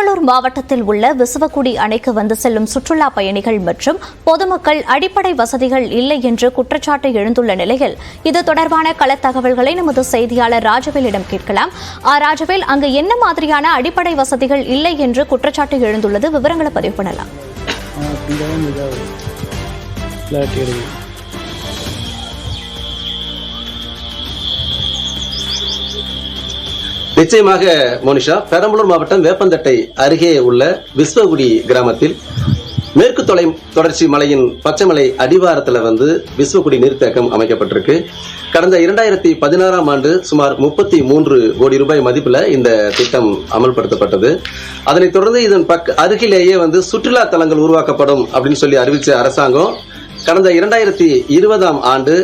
பெரம்பலூர் மாவட்டத்தில் உள்ள விசுவக்குடி அணைக்கு வந்து செல்லும் சுற்றுலா பயணிகள் மற்றும் பொதுமக்கள் அடிப்படை வசதிகள் இல்லை என்று குற்றச்சாட்டு எழுந்துள்ள நிலையில் இது தொடர்பான கள தகவல்களை நமது செய்தியாளர் ராஜவேலிடம் கேட்கலாம். ராஜவேல், அங்கு என்ன மாதிரியான அடிப்படை வசதிகள் இல்லை என்று குற்றச்சாட்டு எழுந்துள்ளது? விவரங்களை பதிவு பண்ணலாம். நிச்சயமாக மோனிஷா, பெரம்பலூர் மாவட்டம் வேப்பந்தட்டை அருகே உள்ள விஸ்வகுடி கிராமத்தில் மேற்கு தொடர்ச்சி மலையின் பச்சைமலை அடிவாரத்தில் வந்து விஸ்வகுடி நீர்த்தேக்கம் அமைக்கப்பட்டிருக்கு. கடந்த 2016ஆம் ஆண்டு சுமார் 33 கோடி ரூபாய் மதிப்புல இந்த திட்டம் அமல்படுத்தப்பட்டது. அதனைத் தொடர்ந்து இதன் அருகிலேயே வந்து சுற்றுலா தலங்கள் உருவாக்கப்படும் அப்படின்னு சொல்லி அறிவிச்ச அரசாங்கம் கடந்த 2020ஆம் ஆண்டு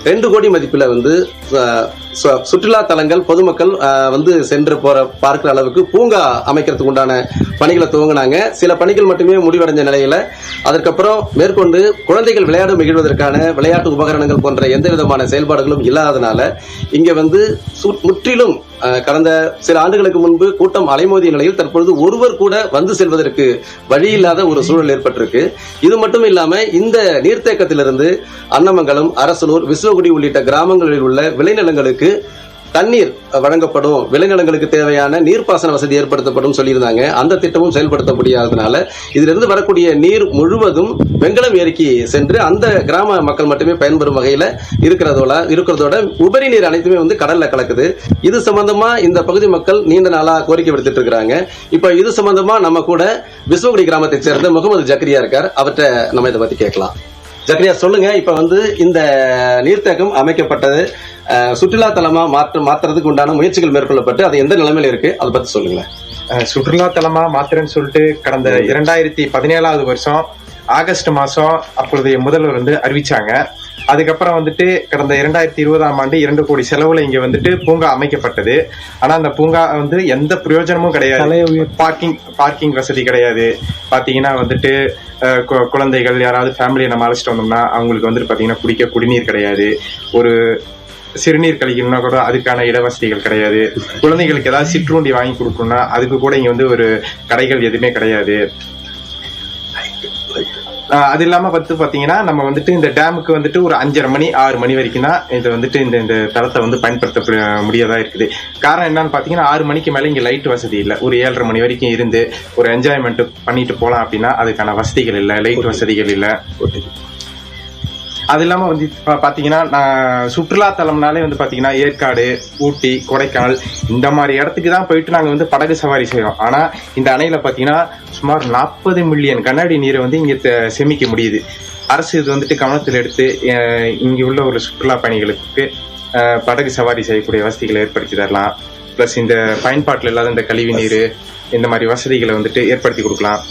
2 கோடி மதிப்புல வந்து சுற்றுலா தலங்கள் பொதுமக்கள் வந்து சென்று பார்க்கிற அளவுக்கு பூங்கா அமைக்கிறதுக்கு உண்டான பணிகளை துவங்கினாங்க. சில பணிகள் மட்டுமே முடிவடைஞ்ச நிலையில அதற்கப்புறம் மேற்கொண்டு குழந்தைகள் விளையாட மகிழ்வதற்கான விளையாட்டு உபகரணங்கள் போன்ற எந்த விதமான செயல்பாடுகளும் இல்லாதனால இங்க வந்து முற்றிலும் கடந்த சில ஆண்டுகளுக்கு முன்பு கூட்டம் அலைமோதிய நிலையில் தற்பொழுது ஒருவர் கூட வந்து செல்வதற்கு வழி இல்லாத ஒரு சூழல் ஏற்பட்டிருக்கு. இது மட்டும் இல்லாம இந்த நீர்த்தேக்கத்திலிருந்து அன்னமங்கலம், அரசலூர், விஸ்வகுடி உள்ளிட்ட கிராமங்களில் உள்ள விளைநிலங்களுக்கு தண்ணீர் வழங்கப்படும், விளைநிலங்களுக்கு தேவையான நீர்ப்பாசன வசதி ஏற்படுத்தப்படும் சொல்லியிருந்தாங்க. அந்த திட்டமும் செயல்படுத்த முடியாததுனால இதிலிருந்து வரக்கூடிய நீர் முழுவதும் வெங்கலம் ஏரிக்கு சென்று அந்த கிராம மக்கள் மட்டுமே பயன்பெறும் வகையில இருக்கிறதோட உபரி நீர் அனைத்துமே வந்து கடல்ல கலக்குது. இது சம்பந்தமா இந்த பகுதி மக்கள் நீண்ட நாளா கோரிக்கை விடுத்துட்டு இருக்காங்க. இப்ப இது சம்பந்தமா நம்ம கூட விஸ்வகுடி கிராமத்தை சேர்ந்த முகமது ஜக்கரியா இருக்கார். அவர்கிட்ட நம்ம இதை பத்தி கேட்கலாம். ஜக்கரியா, சொல்லுங்க, இப்ப வந்து இந்த நீர்த்தேக்கம் அமைக்கப்பட்டது சுற்றுலா தலமா மாத்துறதுக்கு உண்டான முயற்சிகள் மேற்கொள்ளப்பட்டு அது எந்த நிலைமையில இருக்கு, அதை பத்தி சொல்லுங்களேன். சுற்றுலா தலமா மாத்திரன்னு சொல்லிட்டு கடந்த 2017ஆவது வருஷம் ஆகஸ்ட் மாசம் அப்பொழுதைய முதல்வர் வந்து அறிவிச்சாங்க. அதுக்கப்புறம் வந்துட்டு கடந்த 2020ஆம் ஆண்டு 2 கோடி செலவுல இங்க வந்துட்டு பூங்கா அமைக்கப்பட்டது. ஆனா அந்த பூங்கா வந்து எந்த பிரயோஜனமும் கிடையாது. பார்க்கிங் வசதி கிடையாது. பாத்தீங்கன்னா வந்துட்டு குழந்தைகள் யாராவது ஃபேமிலியை நம்ம அழைச்சிட்டு வந்தோம்னா அவங்களுக்கு வந்துட்டு பாத்தீங்கன்னா குடிக்க குடிநீர் கிடையாது. ஒரு சிறுநீர் கழிக்கணும்னா கூட அதுக்கான இடவசதிகள் கிடையாது. குழந்தைகளுக்கு ஏதாவது சிற்றுண்டி வாங்கி கொடுக்கணும்னா அதுக்கு கூட இங்க வந்து ஒரு கடைகள் எதுவுமே கிடையாது. அது இல்லாம பாத்தீங்கன்னா நம்ம வந்துட்டு இந்த டேமுக்கு வந்துட்டு ஒரு 5:30 மணி 6 மணி வரைக்கும் தான் இது வந்துட்டு இந்த தளத்தை வந்து பயன்படுத்த முடியாதா இருக்குது. காரணம் என்னன்னு பாத்தீங்கன்னா 6 மணிக்கு மேல இங்க லைட் வசதி இல்லை. ஒரு 7:30 மணி வரைக்கும் இருந்து ஒரு என்ஜாய்மெண்ட் பண்ணிட்டு போலாம் அப்படின்னா அதுக்கான வசதிகள் இல்லை, லைட் வசதிகள் இல்லை. அது இல்லாம வந்து பாத்தீங்கன்னா சுற்றுலா தலம்னாலே வந்து பாத்தீங்கன்னா ஏற்காடு, ஊட்டி, கொடைக்கானல் இந்த மாதிரி இடத்துக்கு தான் போயிட்டு நாங்க வந்து படகு சவாரி செய்யறோம். ஆனா இந்த அணையில பாத்தீங்கன்னா சுமார் 40 மில்லியன் கனஅடி நீரை வந்து இங்க சேமிக்க முடியுது. அரசு இது வந்துட்டு கவனத்தில் எடுத்து இங்க உள்ள ஒரு சுற்றுலா பயணிகளுக்கு படகு சவாரி செய்யக்கூடிய வசதிகளை ஏற்படுத்தி தரலாம். பிளஸ் இந்த பயன்பாட்டில் இல்லாத இந்த கழிவு நீர் இந்த மாதிரி வசதிகளை வந்துட்டு ஏற்படுத்தி கொடுக்கலாம்.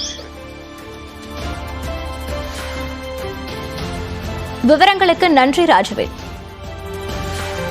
விவரங்களுக்கு நன்றி ராஜவேல்.